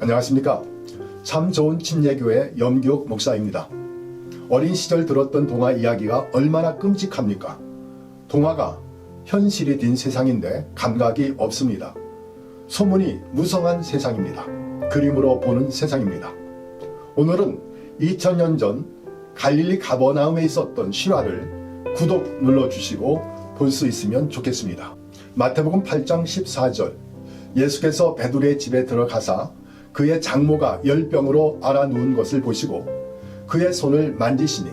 안녕하십니까. 참 좋은 침례교회 염기옥 목사입니다. 어린 시절 들었던 동화 이야기가 얼마나 끔찍합니까? 동화가 현실이 된 세상인데 감각이 없습니다. 소문이 무성한 세상입니다. 그림으로 보는 세상입니다. 오늘은 2000년 전 갈릴리 가버나움에 있었던 실화를 구독 눌러주시고 볼 수 있으면 좋겠습니다. 마태복음 8장 14절, 예수께서 베드로의 집에 들어가사 그의 장모가 열병으로 앓아 누운 것을 보시고 그의 손을 만지시니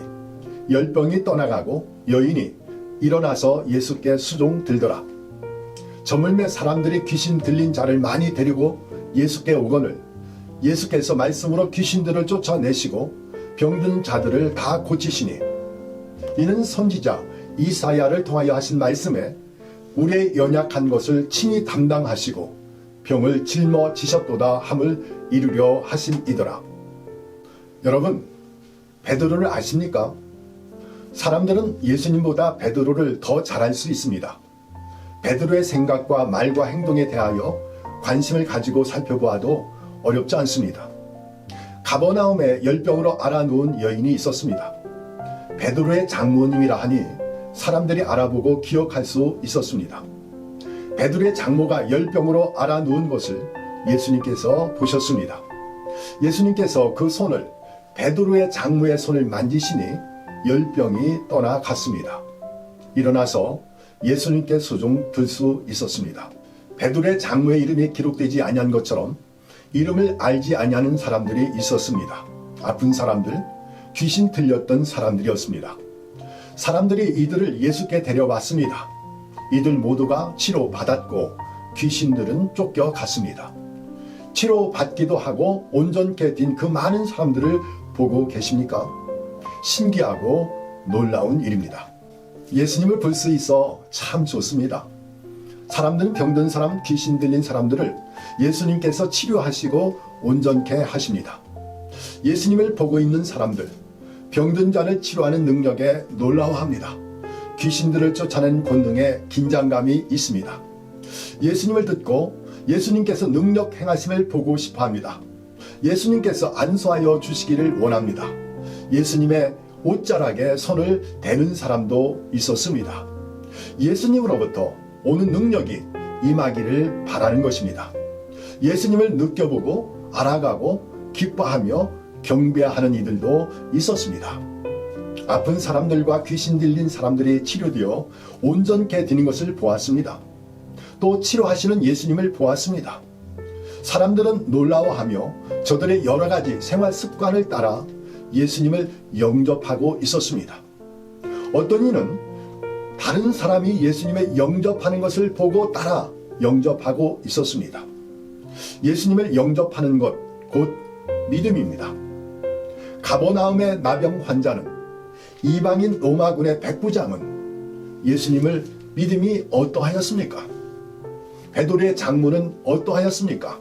열병이 떠나가고 여인이 일어나서 예수께 수종 들더라. 저물매 사람들이 귀신 들린 자를 많이 데리고 예수께 오거늘 예수께서 말씀으로 귀신들을 쫓아내시고 병든 자들을 다 고치시니 이는 선지자 이사야를 통하여 하신 말씀에 우리의 연약한 것을 친히 담당하시고 병을 짊어지셨도다 함을 이루려 하심이더라. 여러분, 베드로를 아십니까? 사람들은 예수님보다 베드로를 더 잘 알 수 있습니다. 베드로의 생각과 말과 행동에 대하여 관심을 가지고 살펴보아도 어렵지 않습니다. 가버나움에 열병으로 앓아 누운 여인이 있었습니다. 베드로의 장모님이라 하니 사람들이 알아보고 기억할 수 있었습니다. 베드로의 장모가 열병으로 앓아 누운 것을 예수님께서 보셨습니다. 예수님께서 그 손을 베드로의 장모의 손을 만지시니 열병이 떠나갔습니다. 일어나서 예수님께 수종 들 수 있었습니다. 베드로의 장모의 이름이 기록되지 아니한 것처럼 이름을 알지 아니하는 사람들이 있었습니다. 아픈 사람들, 귀신 들렸던 사람들이었습니다. 사람들이 이들을 예수께 데려왔습니다. 이들 모두가 치료받았고 귀신들은 쫓겨갔습니다. 치료받기도 하고 온전케 된 그 많은 사람들을 보고 계십니까? 신기하고 놀라운 일입니다. 예수님을 볼 수 있어 참 좋습니다. 사람들은 병든 사람, 귀신 들린 사람들을 예수님께서 치료하시고 온전케 하십니다. 예수님을 보고 있는 사람들, 병든 자를 치료하는 능력에 놀라워합니다. 귀신들을 쫓아낸 권능에 긴장감이 있습니다. 예수님을 듣고 예수님께서 능력 행하심을 보고 싶어합니다. 예수님께서 안수하여 주시기를 원합니다. 예수님의 옷자락에 손을 대는 사람도 있었습니다. 예수님으로부터 오는 능력이 임하기를 바라는 것입니다. 예수님을 느껴보고 알아가고 기뻐하며 경배하는 이들도 있었습니다. 아픈 사람들과 귀신 들린 사람들이 치료되어 온전케 되는 것을 보았습니다. 또 치료하시는 예수님을 보았습니다. 사람들은 놀라워하며 저들의 여러 가지 생활 습관을 따라 예수님을 영접하고 있었습니다. 어떤 이는 다른 사람이 예수님을 영접하는 것을 보고 따라 영접하고 있었습니다. 예수님을 영접하는 것, 곧 믿음입니다. 가버나움의 나병 환자는 이방인 로마군의 백부장은 예수님을 믿음이 어떠하였습니까? 베드로의 장모는 어떠하였습니까?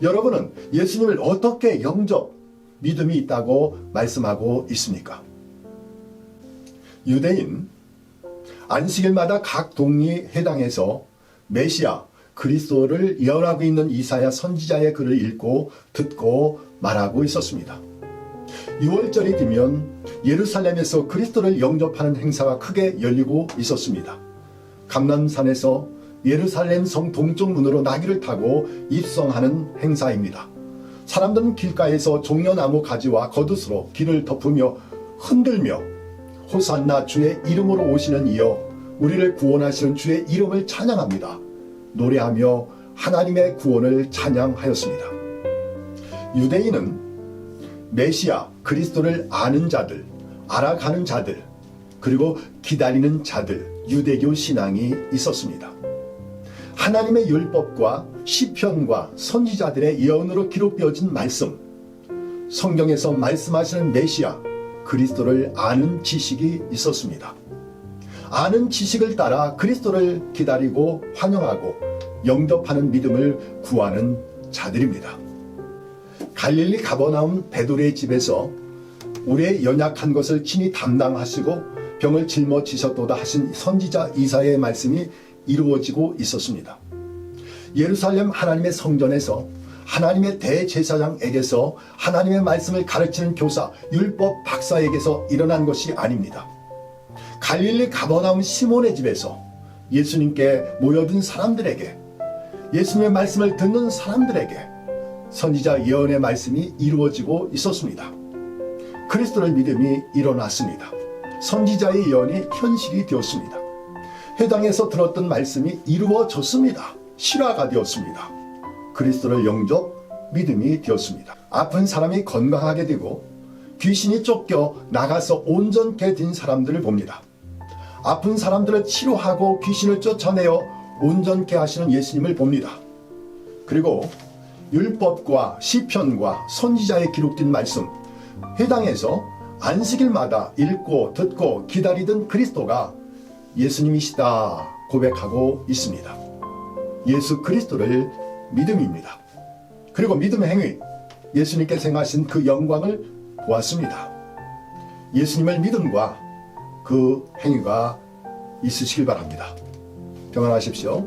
여러분은 예수님을 어떻게 영접, 믿음이 있다고 말씀하고 있습니까? 유대인, 안식일마다 각 동리 회당에서 메시아, 그리스도를 예언하고 있는 이사야 선지자의 글을 읽고 듣고 말하고 있었습니다. 6월절이 되면 예루살렘에서 그리스도를 영접하는 행사가 크게 열리고 있었습니다. 감람산에서 예루살렘 성 동쪽 문으로 나귀를 타고 입성하는 행사입니다. 사람들은 길가에서 종려나무 가지와 겉옷으로 길을 덮으며 흔들며 호산나 주의 이름으로 오시는 이여 우리를 구원하시는 주의 이름을 찬양합니다. 노래하며 하나님의 구원을 찬양하였습니다. 유대인은 메시아 그리스도를 아는 자들, 알아가는 자들, 그리고 기다리는 자들, 유대교 신앙이 있었습니다. 하나님의 율법과 시편과 선지자들의 예언으로 기록되어진 말씀, 성경에서 말씀하시는 메시아 그리스도를 아는 지식이 있었습니다. 아는 지식을 따라 그리스도를 기다리고 환영하고 영접하는 믿음을 구하는 자들입니다. 갈릴리 가버나움 베드로의 집에서 우리의 연약한 것을 친히 담당하시고 병을 짊어지셨도다 하신 선지자 이사야의 말씀이 이루어지고 있었습니다. 예루살렘 하나님의 성전에서 하나님의 대제사장에게서 하나님의 말씀을 가르치는 교사, 율법 박사에게서 일어난 것이 아닙니다. 갈릴리 가버나움 시몬의 집에서 예수님께 모여든 사람들에게, 예수님의 말씀을 듣는 사람들에게 선지자 예언의 말씀이 이루어지고 있었습니다. 그리스도를 믿음이 일어났습니다. 선지자의 예언이 현실이 되었습니다. 회당에서 들었던 말씀이 이루어졌습니다. 실화가 되었습니다. 그리스도를 영접 믿음이 되었습니다. 아픈 사람이 건강하게 되고 귀신이 쫓겨 나가서 온전케 된 사람들을 봅니다. 아픈 사람들을 치료하고 귀신을 쫓아내어 온전케 하시는 예수님을 봅니다. 그리고 율법과 시편과 선지자에 기록된 말씀, 회당에서 안식일마다 읽고 듣고 기다리던 그리스도가 예수님이시다 고백하고 있습니다. 예수 그리스도를 믿음입니다. 그리고 믿음의 행위, 예수님께서 행하신 그 영광을 보았습니다. 예수님을 믿음과 그 행위가 있으시길 바랍니다. 평안하십시오.